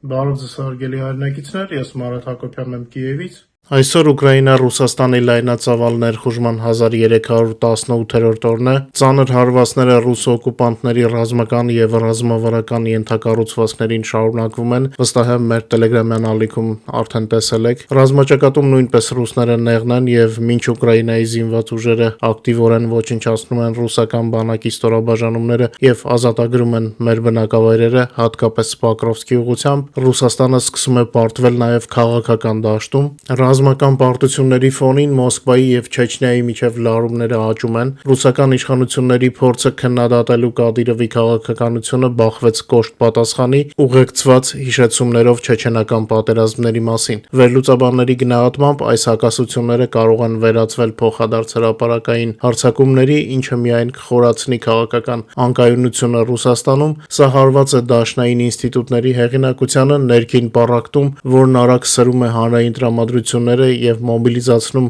Բարև ձեզ հարգելի հայրենակիցներ, ես Մարատ Հակոբյանն եմ Կիևից։ Այսօր Ուկրաինա-Ռուսաստանի լայնածավալ ներխուժման 1318-րդ օրն է, ծանր հարվածները ռուս օկուպանտների ռազմական և ռազմավարական ենթակառուցվածքներին շարունակվում են, վստահ եմ մեր տելեգրամյան ալիքում արդեն տեսել եք։ Ռազմաճակատում նույնպես ռուսները նեղն են և մինչ Ուկրաինայի զինված ուժերը ակտիվորեն ոչնչացնում են ռուսական բանակի ստորաբաժանումները և ազատագրում են մեր բնակավայրերը, հատկապես Պոկրովսկի ուղղությամբ, Ռուսաստանը սկսում է պարտվել նաև քաղաքական դաշտում։ Ռազմական պարտությունների ֆոնին Մոսկվայի և Չեչնիայի միջև լարումները աճում են, ռուսական իշխանությունների փորձը քննադատելու Կադիրովի քաղաքականությունը բախվեց կոշտ պատասխանի, ուղեկցված հիշեցումներով չեչենական պատերազմների մասին։ Վերլուծաբանների գնահատմամբ այս հակասությունները կարող են վերածվել փոխադարձ հրապարակային հարձակումների, ինչը միայն կխորացնի քաղաքական անկայունությունը Ռուսաստանում։ Սա հարված է դաշնային ինստիտուտների հեղինակությանը, ներքին պառակտում, որն արագ սրում է հանրային տրամադրությունները և մոբիլիզացնում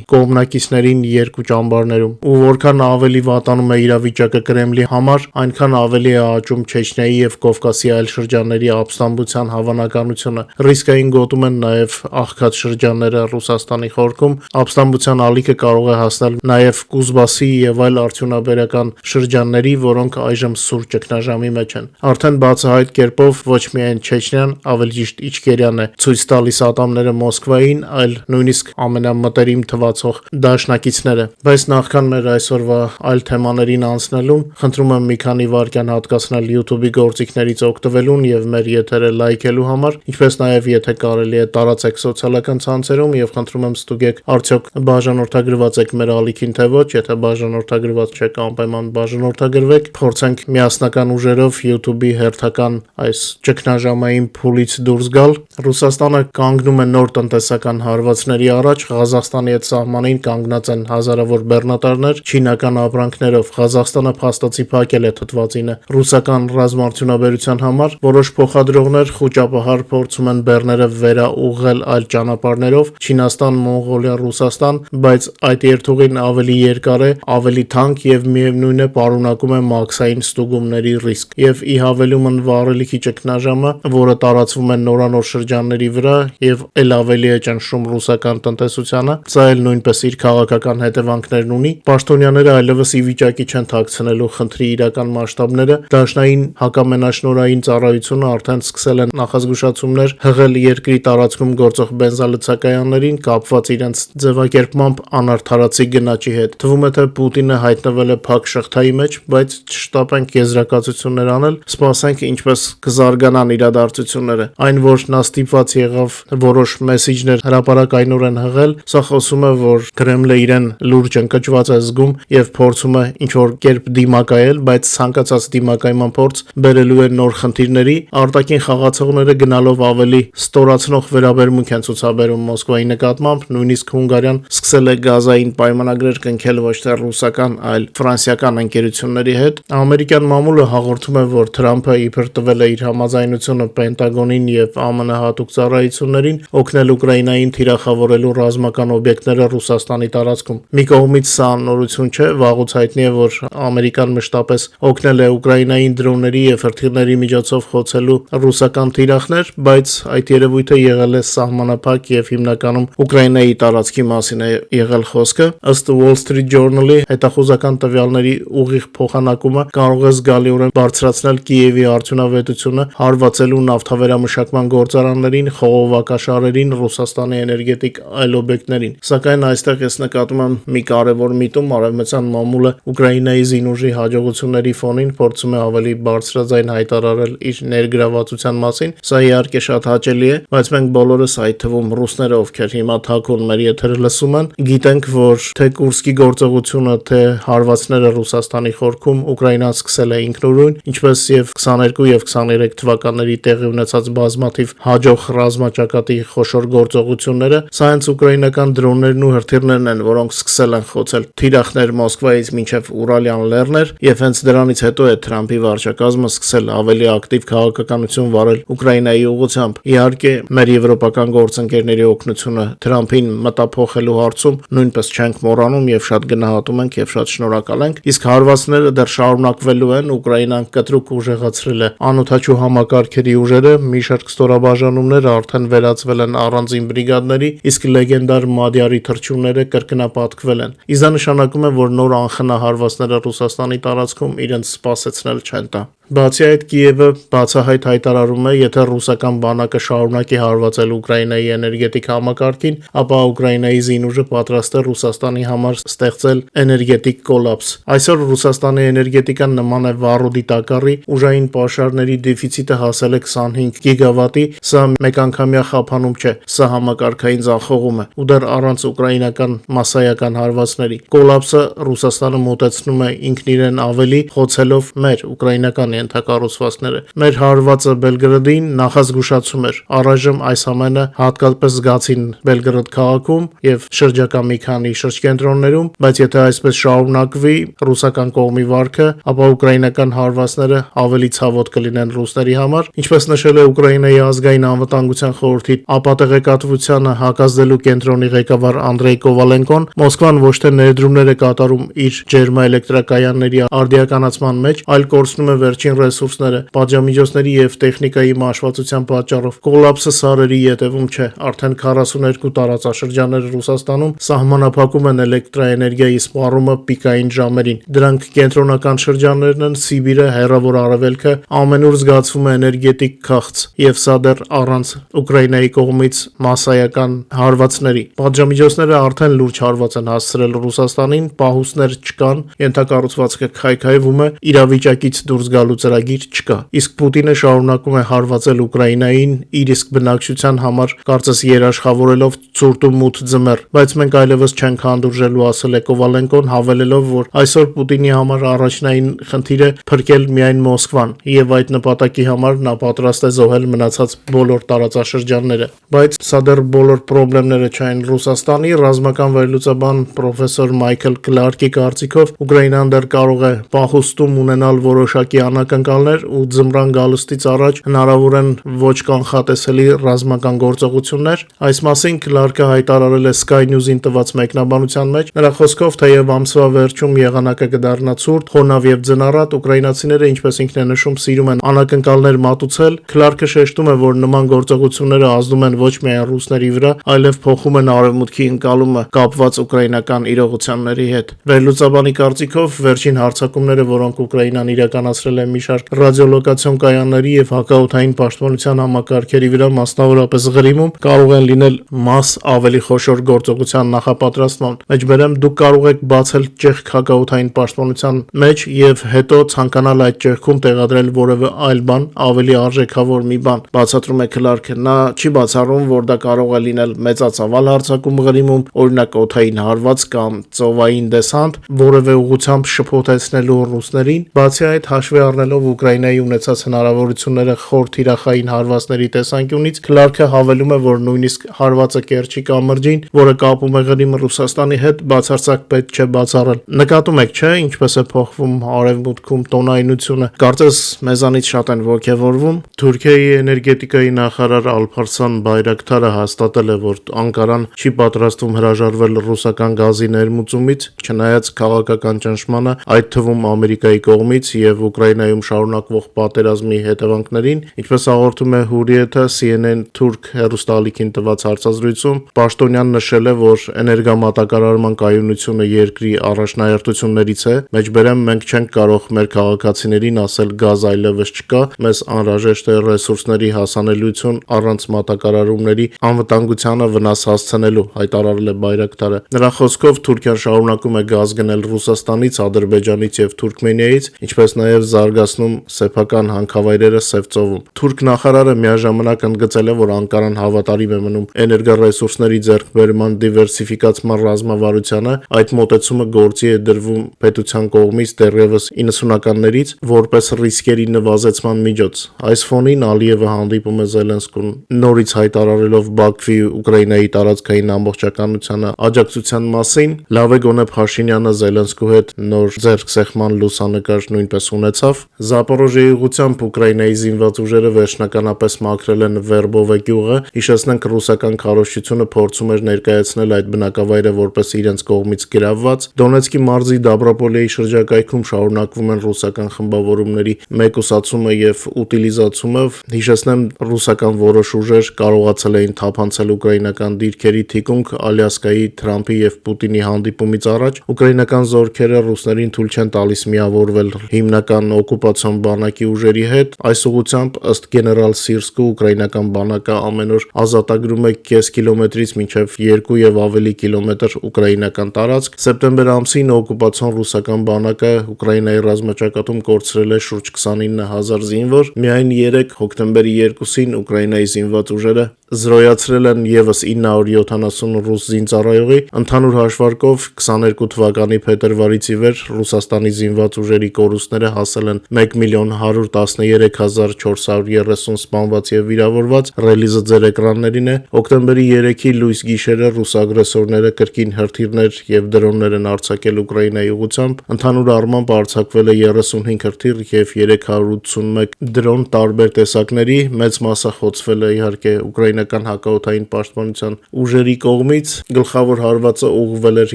կողմնակիցներին երկու ճամբարներում, ու որքան ավելի վատանում է իրավիճակը Կրեմլի համար, այնքան ավելի է աճում Չեչնիայի և Կովկասի այլ շրջանների ապստամբության հավանականությունը։ Ռիսկային գոտում են նաև աղքատ շրջանները Ռուսաստանի խորքում, ապստամբության ալիքը կարող է հասնել նաև Կուզբասի և այլ արդյունաբերական շրջանների, որոնք այժմ սուր ճգնաժամի մեջ են։ Արդեն բացահայտ կերպով ոչ միայն Չեչնիան, ավելի ճիշտ Իչքերիան է ցույց տալիս ատամները Մոսկվային, այլ նույնիսկ ամենամտերիմ թվացող դաշնակիցները։ Բայց նախքան մեր այսօրվա այլ թեմաներին անցնելուն, խնդրում եմ մի քանի վայրկյան հատկացնել YouTube-ի գործիքներից օգտվելուն և մեր եթերը լայքելու համար, ինչպես նաև եթե կարելի է տարածեք սոցիալական ցանցերում և խնդրում եմ ստուգեք արդյոք բաժանորդագրված եք մեր ալիքին թե ոչ, եթե բաժանորդագրված չեք, անպայման բաժանորդագրվեք, փորձենք միասնական ուժերով YouTube-ի հերթական այս ճգնաժամային փուլից դուրս գալ։ Ռուսաստանը կանգնում է նոր տնտեսական հարվածների առաջ, Ղազախստանի հետ սահմանին կանգնած են հազարավոր բեռնատարներ չինական ապրանքներով, Ղազախստանը փաստացի փակել է թթվածինը ռուսական ռազմաարդյունաբերության համար, որոշ փոխադրողներ խուճապահար փորձում են բեռները վերաուղղել այլ ճանապարհներով, Չինաստան, Մոնղոլիա, Ռուսաստան, բայց այդ երթուղին ավելի երկար է, ավելի թանկ և միևնույն է պարունակում է մաքսային ստուգումների ռիսկ։ Եվ ի հավելումն վառելիքի ճգնաժամը, որը տարածվում է նորանոր շրջանների վրա և էլ ավելի է ճնշում ռուսական տնտեսությանը, սա էլ նույնպես իր քաղաքական հետևանքներն ունի։ Պաշտոնյաները այլևս ի վիճակի չեն թաքցնելու խնդրի իրական մասշտաբները, դաշնային հակամենաշնորհային ծառայությունը արդեն սկսել է նախազգուշացումներ հղել երկրի տարածքում գործող բենզալցակայաններին կապված իրենց ձևակերպմամբ անարդարացի գնաճի հետ։ Թվում է, թե Պուտինը հայտնվել է փակ շղթայի մեջ, բայց չշտապենք եզրակացություններ անել, սպասենք ինչպես կզարգանան իրադարձությունները։ Այն, որ նա ստիպված եղավ որոշ մեսիջներ հրապարակայնորեն հղել, սա խոսում է, որ Կրեմլը իրեն լուրջ ընկճված է զգում և փորձում է ինչ-որ կերպ դիմակայել, բայց ցանկացած դիմակայման փորձ բերելու է նոր խնդիրների։ Արտաքին խաղացողները գնալով ավելի ստորացնող վերաբերմունք են ցուցաբերում Մոսկվայի նկատմամբ, նույնիսկ Հունգարիան սկսել է գազային պայմանագրեր կնքել ոչ թե ռուսական, այլ ֆրանսիական ընկերությունների հետ։ Ամերիկյան մամուլը հաղորդում է, որ Թրամփը իբր տվել է իր համաձայնությունը Պենտագոնին և ԱՄՆ հատուկ ծառայություններին օգնել Ուկրաինային թիրախավորելու ռազմական օբյեկտները Ռուսաստանի տարածքում։ Մի կողմից սա նորություն չէ, վաղուց հայտնի է, որ Ամերիկան մշտապես օգնել է Ուկրաինային դրոնների և հրթիռների միջոցով խոցելու ռուսական թիրախներ, բայց այդ երևույթը եղել է սահմանափակ և հիմնականում Ուկրաինայի տարածքի մասին է եղել խոսքը։ Ըստ Wall Street Journal-ի հետախուզական տվյալների ուղիղ փոխանակումը կարող է զգալիորեն բարձրացնել Կիևի արդյունավետությունը հարվածելու նավթավերամշակման գործարաններին, խողովակաշարերին, Ռուսաստանի էներգետիկ այլ օբյեկտներին։ Սակայն այստեղ ես նկատում եմ մի կարևոր միտում՝ արևմտյան մամուլը Ուկրաինայի զինուժի հաջողությունների ֆոնին փորձում է ավելի բարձրաձայն հայտարարել իր ներգրավվածության մասին։ Սա իհարկե շատ հաճելի է, բայց մենք բոլորս, այդ թվում ռուսները, ովքեր հիմա թաքուն մեր եթերը լսում են, գիտենք, որ թե Կուրսկի գործողությունը, թե հարվածները Ռուսաստանի խորքում Ուկրաինան սկսել է ինքնուրույն, ինչպես և 22 և 23 թվականների տեղի ունեցած բազմաթիվ հաջող ռազմաճակատի խոշոր գործողությունները, սա հենց ուկրաինական դրոններն ու հրթիռներն են, որոնք սկսել են խոցել թիրախներ Մոսկվայից մինչև Ուրալյան լեռներ, եւ հենց դրանից հետո է Թրամփի վարչակազմը սկսել ավելի ակտիվ քաղաքականություն վարել Ուկրաինայի ուղղությամբ։ Իհարկե, մեր եվրոպական գործընկերների օգնությունը Թրամփին մտափոխելու հարցում նույնպես չենք մոռանում եւ շատ գնահատում ենք եւ շատ շնորհակալ ենք, իսկ հարվածները դեռ շարունակվելու են։ Ուկրաինան կտրուկ ուժեղացրել է անօդաչու համակարգերի ուժերը, մի շարք ստորաբաժանումներ արդեն վերածվել են առանձին բրիգադների, իսկ լեգենդար Մադյարի թռչունները կրկնապատկվել են։ Իսկ դա նշանակում է, որ նոր անխնահարվածները Ռուսաստանի տարածքում իրենց սպասեցնել չեն տա։ Բացի այդ, Կիևը բացահայտ հայտարարում է, եթե ռուսական բանակը շարունակի հարվածել Ուկրաինայի էներգետիկ համակարգին, ապա Ուկրաինայի զինուժը պատրաստ է Ռուսաստանի համար ստեղծել էներգետիկ կոլապս։ Այսօր Ռուսաստանի էներգետիկան նման է վառոդի տակառի, ուժային պաշարների դեֆիցիտը հասել է 25 գիգավատի, սա մեկանգամյա խափանում չէ, սա համակարգային ձախողում է, ու դեռ առանց ուկրաինական մասսայական հարվածների։ Կոլապսը Ռուսաստանը մոտեցնում է ինքն իրեն ավելի, խոցելով մեր ուկրաինական ենթակառուցվածքները։ Մեր հարվածը Բելգրադին նախազգուշացում էր։ Առայժմ այս ամենը հատկապես զգացին Բելգրադ քաղաքում եւ շրջակա մի քանի շրջկենտրոններում, բայց եթե այսպես շարունակվի ռուսական կողմի վարքը, ապա ուկրաինական հարվածները ավելի ցավոտ կլինեն ռուսների համար։ Ինչպես նշել է Ուկրաինայի ազգային անվտանգության խորհրդի ապատեղեկատվությանը հակազդելու կենտրոնի ղեկավար Անդրեյ Կովալենկոն, Մոսկվան ոչ թե ներդրումներ է կատարում իր ջերմաէլեկտրակայանների արդիականացման մեջ, այլ կորցնում է վերջին ռեսուրսները, պատժամիջոցների եւ տեխնիկայի մաշվածության պատճառով։ Կոլապսը սարերի ետևում չէ, արդեն 42 տարածաշրջաններ Ռուսաստանում սահմանափակում են էլեկտրաէներգիայի սպառումը պիկային ժամերին։ Դրանք կենտրոնական շրջաններն են, Սիբիրը, Հեռավոր Արևելքը, ամենուր զգացվում է էներգետիկ քաղց, եւ սա դեռ առանց Ուկրաինայի կողմից մասսայական հարվածների։ Պատժամիջոցները արդեն լուրջ հարված են հասցրել Ռուսաստանին, պահուստներ չկան, ենթակառուցվածքը քայքայվում է, իրավիճակից դուրս գալու ծրագիր չկա։ Իսկ Պուտինը շարունակում է հարվածել Ուկրաինային իր իսկ բնակչության համար, կարծես երաշխավորելով ցուրտ ու մութ ձմեռ, բայց մենք այլևս չենք հանդուրժելու, ասել է Կովալենկոն, հավելելով, որ այսօր Պուտինի համար առաջնային խնդիրը փրկել միայն Մոսկվան, եւ այդ նպատակի համար նա պատրաստ է զոհել մնացած բոլոր տարածաշրջանները։ Բայց սա դեռ բոլոր խնդիրները չեն։ Ռուսաստանի ռազմական վերլուծաբան պրոֆեսոր Մայքլ Կլարկի կարծիքով Ուկրաինան դեռ կարող է պահուստում ունենալ որոշակի անակնկալներ ու ձմռան գալստից առաջ հնարավոր են ոչ կանխատեսելի ռազմական գործողություններ։ Այս մասին Կլարկը հայտարարել է Sky News-ին տված մեկնաբանության մեջ։ Նրա խոսքով, թեև ամսվա վերջում եղանակը կդառնա ցուրտ, խոնավ եւ ձնառատ, ուկրաինացիները, ինչպես ինքն է նշում, սիրում են անակնկալներ մատուցել։ Կլարկը շեշտում է, որ նման գործողությունները ազդում են ոչ միայն ռուսների վրա, այլև փոխում են արևմուտքի ընկալումը կապված ուկրաինական իրողությունների հետ։ Վերլուծաբանի կարծիքով վերջին հարձակումները, որոնք Ուկրաինան իրականացրել է մի շարք ռադիոլոկացիոն կայանների եւ հակաօդային պաշտպանության համակարգերի վրա, մասնավորապես Ղրիմում, կարող են լինել մաս ավելի խոշոր գործողության նախապատրաստման։ Մեջբերեմ, դուք կարող եք բացել ճեղք հակաօդային պաշտպանության մեջ եւ հետո ցանկանալ այդ ճեղքում տեղադրել որևէ այլ բան, ավելի արժեքավոր մի բան, բացատրում է Կլարկը։ Նա չի բացառում, որ դա կարող է լինել մեծածավալ հարձակում Ղրիմում, օրինակ օդային հարված կամ ծովային դեսանտ, որևէ ուղղությամբ շփոթեցնելու ռուսներին։ Բացի այդ, հաշվի առնելով Ուկրաինայի ունեցած հնարավորությունները խոր թիրախային հարվածների տեսանկյունից, Կլարկը հավելում է, որ նույնիսկ հարվածը Կերչի կամրջին, որը կապում է Ղրիմը Ռուսաստանի հետ, բացարձակ պետք չէ բացառել։ Նկատում եք, չէ, ինչպես է փոխվում արևմուտքում տոնայնությունը։ Կարծես մեզանից շատ են ոգևորվում։ Թուրքիայի էներգետիկայի նախարար Ալփարսան Բայրակթարը հաստատել է, որ Անկարան չի պատրաստվում հրաժարվել ռուսական գազի ներմուծումից, չնայած քաղաքական ճնշմանը, այդ թվում Ամերիկայի կողմից եւ Ուկրաինայում շարունակվող պատերազմի հետևանքներին, ինչպես հաղորդում է Hurriyet-ը CNN թուրք հեռուստաալիքին տված հարցազրույցում, Պաշտոնյան նշել է, որ էներգամատակարարման կայունությունը երկրի առաջնահերթություններից է, մեջբերեմ մենք չենք կարող մեր քաղաքացիներին ասել գազ այլևս չկա, մեզ անհրաժեշտ է ռեսուրսների հասանելիություն առանց մատակարարումների անվտանգությանը վնաս հասցնելու, հայտարարել է Բայրակտարը։ Նրա խոսքով Թուրքիան շարունակում է գազ գնել Ռուսաստանից, Ադրբեջանից եւ Թուրքմենիայից, ինչպես նաեւ զարգացնում սեփական հանքավայրերը Սև ծովում։ Թուրք նախարարը միաժամանակ ընդգծել է, որ Անկարան հավատարիմ է մնում էներգառեսուրսների ձեռքբերման դիվերսիֆիկացման ռազմավարությանը, այդ մոտեցումը գործի է դրվում պետության կողմից դեռևս 90-ականներից որպես ռիսկերի նվազեցման միջոց։ Այս ֆոնին Ալիևը հանդիպում է Զելենսկուն նորից հայտարարելով Բաքվի Ուկրաինայի տարածքային ամբողջականությանը աջակցության մասին, լավ է գոնե Փաշինյանը Զելենսկու հետ նոր ձեռքսեղման լուսանկար նույնպես ունեցավ։ Զապորոժիեի ուղղությամբ Ուկրաինայի զինված ուժերը վերջնականապես մաքրել են Վերբովե գյուղը, հիշեցնենք ռուսական քարոզչությունը փորձում էր ներկայացնել այդ բնակավայրը որպես իրենց կողմից գրավված։ Դոնեցկի մարզի Դաբրոպոլիայի շրջակայքում շարունակվում են ռուսական խմբավորումների մեկուսացումը եւ ուտիլիզացումը։ Հիշեցնեմ, ռուսական որոշ ուժեր կարողացել էին թափանցել ուկրաինական դիրքերի թիկունք Ալյասկայի, Թրամփի եւ Պուտինի հանդիպումից առաջ։ Ուկրաինական զորքերը ռուսներին թույլ չեն տալիս միավորվել հիմնական օկուպացիոն բանակի ուժերի հետ։ Այս ուղղությամբ ըստ գեներալ Սիրսկու ուկրաինական բանակը ամեն օր ազատագրում է կես կիլոմետրից մինչև 2 եւ ավելի կիլոմետր ուկրաինական տարածք։ Սեպտեմբեր ամսին օկուպացիոն ռուսական բանակը Ուկրաինայի ռազմաճակատում կորցրել է շուրջ 29000 զինվոր։ Միայն 3 հոկտեմբերի 2-ին Ուկրաինայի զինված ուժերը զրոյացրել են եւս 970 ռուս զինծառայողի։ Ընդհանուր հաշվարկով 22 թվականի փետրվարից ի վեր Ռուսաստանի զինված ուժերի կորուստները հասել են 1,113,430 սպանված եւ վիրավորված։ Ռելիզը ձեր էկրաններին է։ Հոկտեմբերի 3-ի լույս գիշերը ռուս ագրեսորները կրկին հրթիռներ եւ դրոններ են արձակել Ուկրաինայի ուղղությամբ։ Ընդհանուր առմամբ արձակվել է 35 հրթիռ եւ 381 դրոն տարբեր տեսակների։ Մեծ մասը խոցվել է իհարկե ուկրաինական հակաօդային պաշտպանության ուժերի կողմից։ Գլխավոր հարվածը ուղղվել էր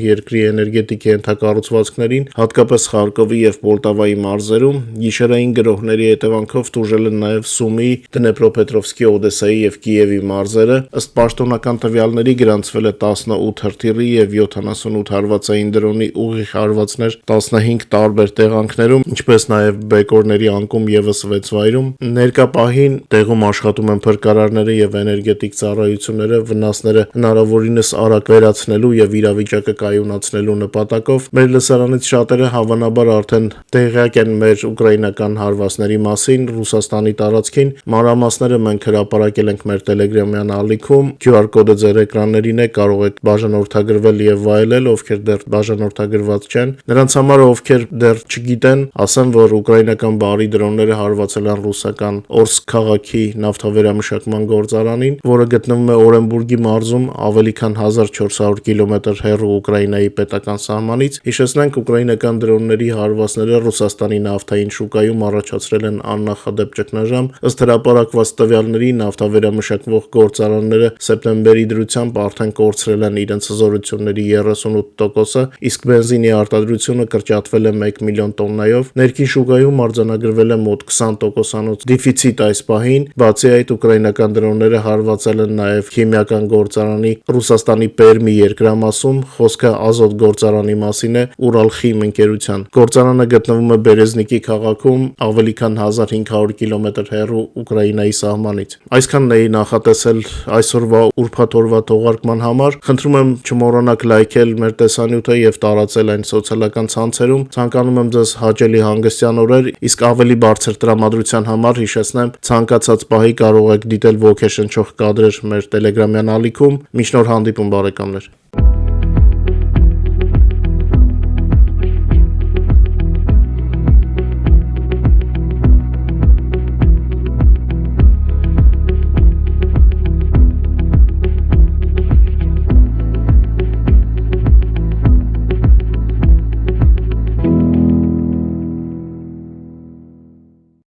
երկրի էներգետիկ ենթակառուցվածքներին, հատկապես Խարկովի եւ Պոլտավայի մարզերում։ Գիշերային գրոհների հետևանքով տուժել են նաեւ Սումի, Դնեպրոպետրովսկի, Օդեսայի եւ Կիևի մարզերը։ Ըստ պաշտոնական տվյալների գրանցվել է 18 հրթիռի եւ 78 հարվածային դրոնի ուղիղ հարվածներ 15 տարբեր տեղանքներում, ինչպես նաեւ բեկորների անկում եւս 6 վայրում։ Ներկա պահին տեղում աշխատում են փրկարարները եւ էներգետիկ ծառայությունները վնասները հնարավորինս արագ վերացնելու եւ իրավիճակը կայունացնելու նպատակով։ Մեր լսարանից շատերը հավանաբար արդեն տեղյակ են մեր ուկրաինական հարվածների մասին Ռուսաստանի տարածքին։ Մանրամասները մենք հրապարակել ենք մեր Telegram-յան ալիքում, QR կոդը ձեր էկրաններին է, կարող եք բաժանորդագրվել եւ վայելել, ովքեր դեռ բաժանորդագրված չեն։ Նրանց համար, ովքեր դեռ չգիտեն, ասեմ, որ ուկրաինական բարի դրոնները հարվածել են ռուսական Օրսկ քաղաքի նավթավերամշակման գործարանին, որը գտնվում է Օրենբուրգի մարզում ավելի քան 1400 կիլոմետր հեռու Ուկրաինայի պետական սահմանից։ Հիշեցնենք, ուկրաինական դրոնների հարվածները Ռուսաստանի նավթային շուկայում առաջացրել են աննախադեպ ճգնաժամ։ Ըստ հրապարակված տվյալների, նավթավերամշակվող գործարանները սեպտեմբերի դրությամբ արդեն կորցրել են իրենց հզորությունների 38%-ը, իսկ բենզինի արտադրությունը կրճատվել է 1 միլիոն տոննայով։ Ներքին շուկայում արձանագրվել է մոտ 20%-անոց դեֆիցիտ այս պահին։ Բացի այդ, ուկրաինական դրոնները հարվածել են նաև քիմիական գործարանի Ռուսաստանի Պերմի երկրամասում, խոսքը ազոտ գործարանի մասին է, Ուրալխիմ ընկերության։ Գործարանը գտնվում է Բերեզնիկի քաղաքում, ավելի քան 1500 կիլոմետր հեռու Ուկրաինայի սահմանից։ Այսքանն էի նախատեսել այսօրվա ուրբաթ օրվա թողարկման համար։ Խնդրում եմ չմոռանաք լայքել մեր տեսանյութը եւ տարածել այն սոցիալական ցանցերում։ Ցանկանում եմ ձեզ հաճելի հանգստյան օրեր, իսկ ավելի բարձր տրամադրության համար հիշեցնեմ, ցանկացած պահի կարող եք դիտել ոգեշնչող կադրեր մեր Telegram-յան ալիքում։ Մինչ նոր հանդիպում, բարեկամներ։